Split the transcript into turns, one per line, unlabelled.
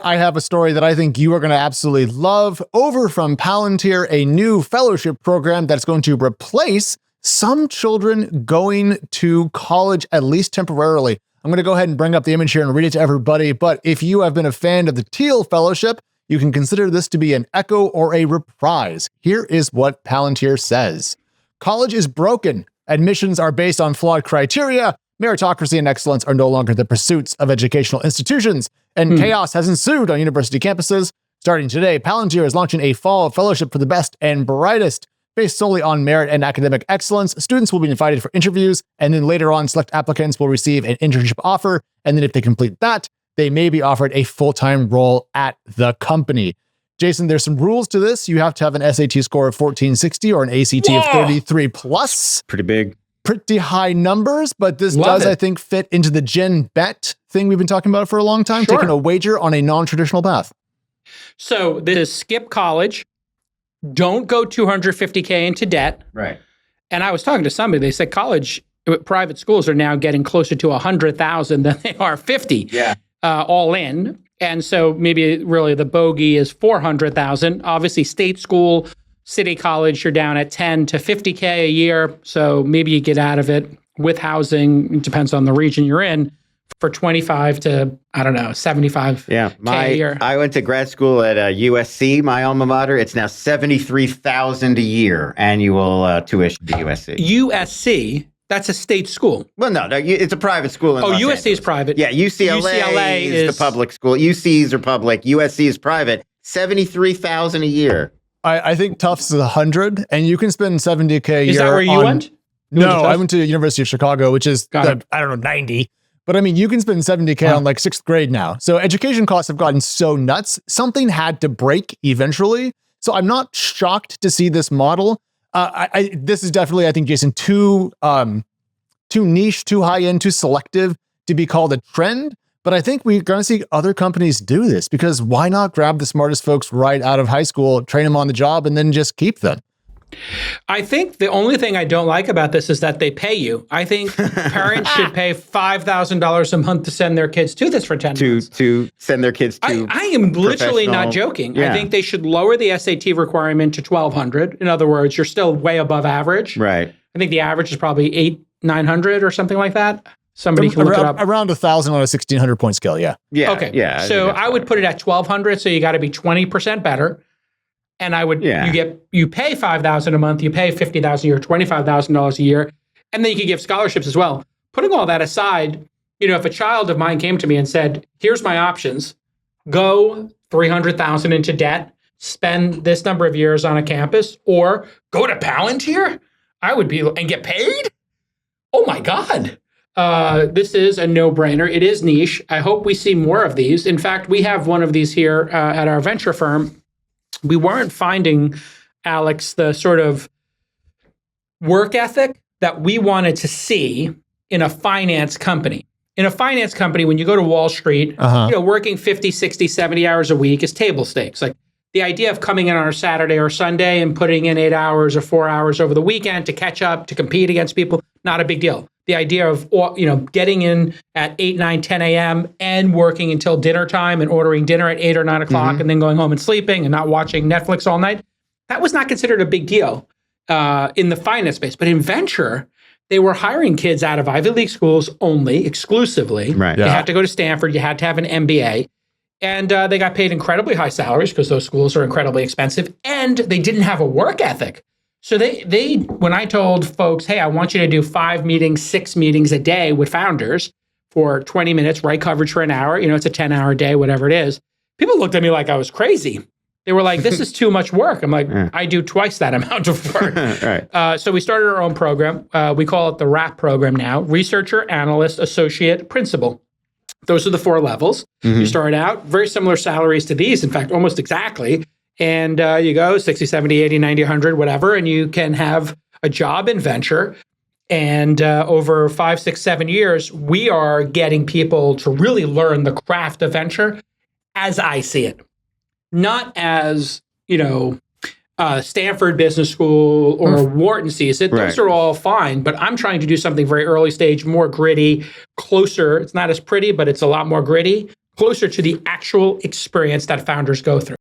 I have a story that I think you are going to absolutely love. Over from Palantir, a new fellowship program that's going to replace some children going to college, at least temporarily. I'm going to go ahead and bring up the image here and read it to everybody. But if you have been a fan of the Thiel Fellowship, you can consider this to be an echo or a reprise. Here is what Palantir says. College is broken. Admissions are based on flawed criteria. Meritocracy and excellence are no longer the pursuits of educational institutions, and chaos has ensued on university campuses. Starting today, Palantir is launching a fall fellowship for the best and brightest. Based solely on merit and academic excellence, students will be invited for interviews, and then later on, select applicants will receive an internship offer, and then if they complete that, they may be offered a full-time role at the company. Jason, there's some rules to this. You have to have an SAT score of 1460 or an ACT of 33 plus.
Pretty big.
Pretty high numbers, but this does, I think, fit into the Gen Bet thing we've been talking about for a long time, taking a wager on a non-traditional path.
So this is skip college, don't go $250K into debt.
Right.
And I was talking to somebody, they said college, private schools are now getting closer to 100,000 than they are 50 all in. And so maybe really the bogey is 400,000. Obviously state school, city college, you're down at 10 to 50K a year. So maybe you get out of it with housing. It depends on the region you're in for 25 to, I don't know, 75 a year.
I went to grad school at USC, my alma mater. It's now $73,000 a year annual tuition to USC.
USC, that's a state school.
Well, no, it's a private school in Los
USC
Angeles.
is private.
Yeah, UCLA is the public school. UCs are public. USC is private. $73,000 a year.
I think Tufts is 100, and you can spend 70K a year.
Is that where you went?
No, I went to the University of Chicago, which is, I don't know, 90. But I mean, you can spend 70K on like sixth grade now. So education costs have gotten so nuts. Something had to break eventually. So I'm not shocked to see this model. This is definitely, I think, Jason, too niche, too high end, too selective to be called a trend. But I think we're going to see other companies do this, because why not grab the smartest folks right out of high school, train them on the job, and then just keep them?
I think the only thing I don't like about this is that they pay you. I think parents should pay $5,000 a month to send their kids to this for 10 months.
To send their kids to
I am literally not joking. Yeah. I think they should lower the SAT requirement to 1,200. In other words, you're still way above average.
Right.
I think the average is probably 900 or something like that. Somebody can look it up.
Around 1,000 on a 1,600 point scale, yeah.
Yeah.
Okay.
Yeah.
So I would put it at 1,200. So you got to be 20% better. And I would, you pay $5,000 a month, you pay $50,000 a year, $25,000 a year, and then you could give scholarships as well. Putting all that aside, if a child of mine came to me and said, "Here's my options: go $300,000 into debt, spend this number of years on a campus, or go to Palantir," I would be and get paid. Oh my God. This is a no-brainer. It is niche. I hope we see more of these. In fact, we have one of these here at our venture firm. We weren't finding, Alex, the sort of work ethic that we wanted to see in a finance company. In a finance company, when you go to Wall Street, working 50, 60, 70 hours a week is table stakes. Like the idea of coming in on a Saturday or Sunday and putting in 8 hours or 4 hours over the weekend to catch up, to compete against people, not a big deal. The idea of, getting in at 8, 9, 10 a.m. and working until dinner time and ordering dinner at 8 or 9 o'clock and then going home and sleeping and not watching Netflix all night, that was not considered a big deal in the finance space. But in venture, they were hiring kids out of Ivy League schools only, exclusively.
Right.
You had to go to Stanford. You had to have an MBA. And they got paid incredibly high salaries because those schools are incredibly expensive. And they didn't have a work ethic. So they when I told folks, hey, I want you to do 5 meetings, 6 meetings a day with founders for 20 minutes, write coverage for an hour, it's a 10-hour day, whatever it is. People looked at me like I was crazy. They were like, this is too much work. I'm like, I do twice that amount of work.
Right.
So we started our own program. We call it the RAP program now, Researcher, Analyst, Associate, Principal. Those are the 4 levels. You start out, very similar salaries to these, in fact, almost exactly. And you go 60, 70, 80, 90, 100, whatever, and you can have a job in venture. And over 5, 6, 7 years, we are getting people to really learn the craft of venture as I see it. Not as, Stanford Business School or Wharton sees it. Those are all fine, but I'm trying to do something very early stage, more gritty, closer. It's not as pretty, but it's a lot more gritty, closer to the actual experience that founders go through.